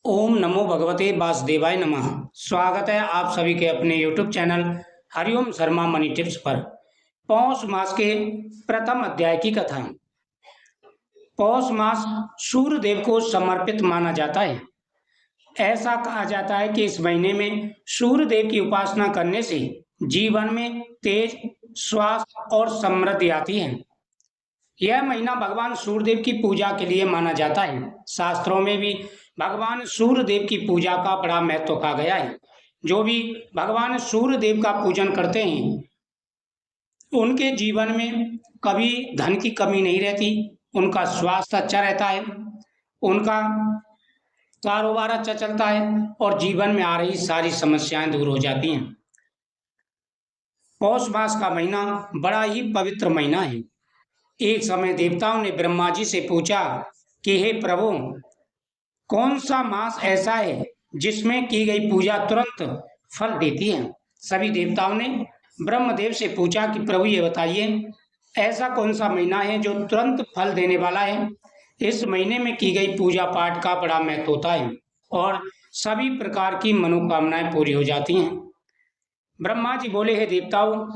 ओम नमो भगवते वासुदेवाय नमः। स्वागत है आप सभी के अपने YouTube channel Hariom Sharma money tips पर। पौष मास के प्रथम अध्याय की कथा। पौष मास सूर्य देव को समर्पित माना जाता है। ऐसा कहा जाता है कि इस महीने में सूर्य देव की उपासना करने से जीवन में तेज, स्वास्थ्य और समृद्धि आती है। यह महीना भगवान सूर्यदेव की पूजा के लिए माना जाता है। शास्त्रों में भी भगवान सूर्यदेव की पूजा का बड़ा महत्व कहा गया है। जो भी भगवान सूर्यदेव का पूजन करते हैं उनके जीवन में कभी धन की कमी नहीं रहती, उनका स्वास्थ्य अच्छा रहता है, उनका कारोबार अच्छा चलता है और जीवन में आ रही सारी समस्याएं दूर हो जाती हैं। पौष मास का महीना बड़ा ही पवित्र महीना है। एक समय देवताओं ने ब्रह्मा जी से पूछा कि हे प्रभु, कौन सा मास ऐसा है जिसमें की गई पूजा तुरंत फल देती है। सभी देवताओं ने ब्रह्मदेव से पूछा कि प्रभु ये बताइए, ऐसा कौन सा महीना है जो तुरंत फल देने वाला है। इस महीने में की गई पूजा पाठ का बड़ा महत्व होता है और सभी प्रकार की मनोकामनाएं पूरी हो जाती हैं। ब्रह्मा जी बोले, हे देवताओं,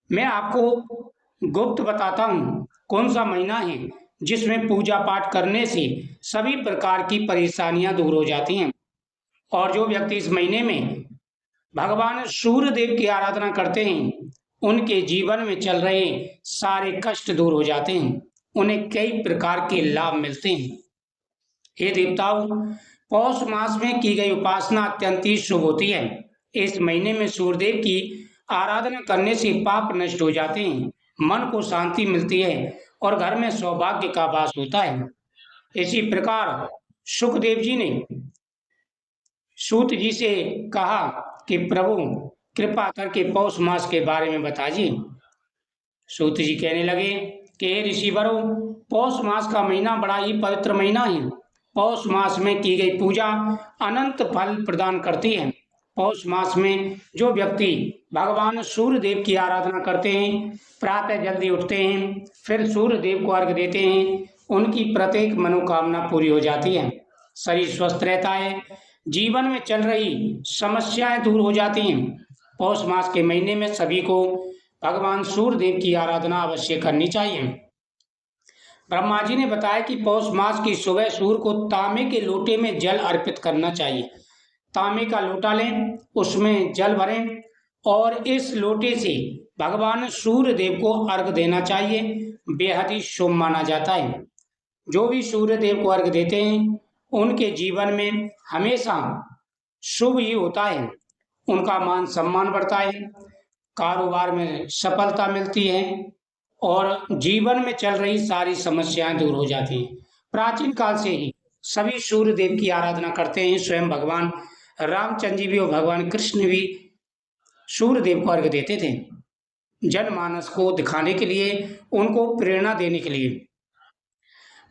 मैं आपको गुप्त बताता हूँ कौन सा महीना है जिसमें पूजा पाठ करने से सभी प्रकार की परेशानियां दूर हो जाती हैं और जो व्यक्ति इस महीने में भगवान सूर्य देव की आराधना करते हैं उनके जीवन में चल रहे सारे कष्ट दूर हो जाते हैं, उन्हें कई प्रकार के लाभ मिलते हैं। हे देवताओं, पौष मास में की गई उपासना अत्यंत ही शुभ होती है। इस महीने में सूर्यदेव की आराधना करने से पाप नष्ट हो जाते हैं, मन को शांति मिलती है और घर में सौभाग्य का वास होता है। इसी प्रकार सुखदेव जी ने सूत जी से कहा कि प्रभु कृपा करके पौष मास के बारे में बताइए। सूत जी कहने लगे कि हे ऋषिवरों, पौष मास का महीना बड़ा ही पवित्र महीना है। पौष मास में की गई पूजा अनंत फल प्रदान करती है। पौष मास में जो व्यक्ति भगवान सूर्य देव की आराधना करते हैं, प्रातः जल्दी उठते हैं, फिर सूर्य देव को अर्घ्य देते हैं, उनकी प्रत्येक मनोकामना पूरी हो जाती है, शरीर स्वस्थ रहता है, जीवन में चल रही समस्याएं दूर हो जाती हैं। पौष मास के महीने में सभी को भगवान सूर्य देव की आराधना अवश्य करनी चाहिए। ब्रह्मा जी ने बताया कि पौष मास की सुबह सूर्य को तांबे के लोटे में जल अर्पित करना चाहिए। तांबे का लोटा लें, उसमें जल भरें और इस लोटे से भगवान सूर्य देव को अर्घ देना चाहिए। बेहद ही शुभ माना जाता है। जो भी सूर्य देव को अर्घ देते हैं उनके जीवन में हमेशा शुभ ही होता है, उनका मान सम्मान बढ़ता है, कारोबार में सफलता मिलती है और जीवन में चल रही सारी समस्याएं दूर हो जाती हैं। प्राचीन काल से ही सभी सूर्य देव की आराधना करते हैं। स्वयं भगवान रामचंद्र जी भी और भगवान कृष्ण भी सूर्य देव को अर्घ देते थे, जनमानस को दिखाने के लिए, उनको प्रेरणा देने के लिए।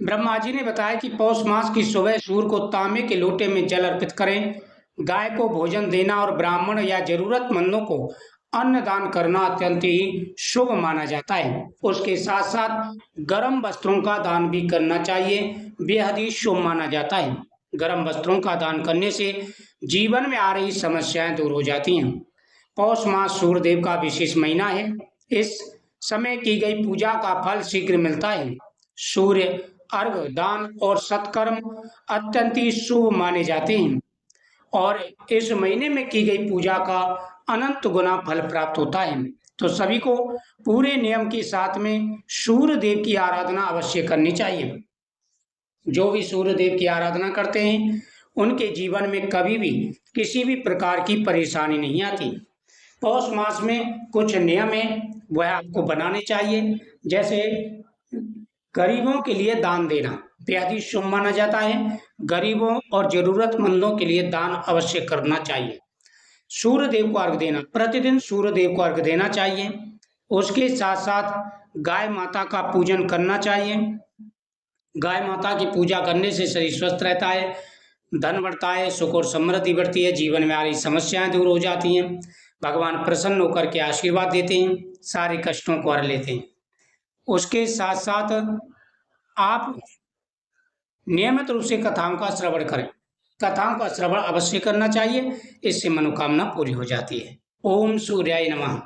ब्रह्मा जी ने बताया कि पौष मास की सुबह सूर्य को तांबे के लोटे में जल अर्पित करें। गाय को भोजन देना और ब्राह्मण या जरूरतमंदों को अन्न दान करना अत्यंत ही शुभ माना जाता है। उसके साथ साथ गर्म वस्त्रों का दान भी करना चाहिए, बेहद ही शुभ माना जाता है। गर्म वस्त्रों का दान करने से जीवन में आ रही समस्याएं दूर हो जाती हैं। पौष मास सूर्यदेव का विशेष महीना है। इस समय की गई पूजा का फल शीघ्र मिलता है। सूर्य अर्घ, दान और सत्कर्म अत्यंत ही शुभ माने जाते हैं और इस महीने में की गई पूजा का अनंत गुना फल प्राप्त होता है। तो सभी को पूरे नियम के साथ में सूर्य देव की आराधना अवश्य करनी चाहिए। जो भी सूर्य देव की आराधना करते हैं उनके जीवन में कभी भी किसी भी प्रकार की परेशानी नहीं आती। पौष मास में कुछ नियम है वह आपको बनाने चाहिए, जैसे गरीबों के लिए दान देना बेहद ही शुभ माना जाता है। गरीबों और जरूरतमंदों के लिए दान अवश्य करना चाहिए। सूर्य देव को अर्घ देना, प्रतिदिन सूर्य देव को अर्घ देना चाहिए। उसके साथ साथ गाय माता का पूजन करना चाहिए। गाय माता की पूजा करने से शरीर स्वस्थ रहता है, धन बढ़ता है, सुख और समृद्धि बढ़ती है, जीवन में आ रही समस्याएं दूर हो जाती हैं, भगवान प्रसन्न होकर के आशीर्वाद देते हैं, सारे कष्टों को हर लेते हैं। उसके साथ साथ आप नियमित रूप से कथाओं का श्रवण करें कथाओं का श्रवण अवश्य करना चाहिए, इससे मनोकामना पूरी हो जाती है। ओम सूर्याय नमः।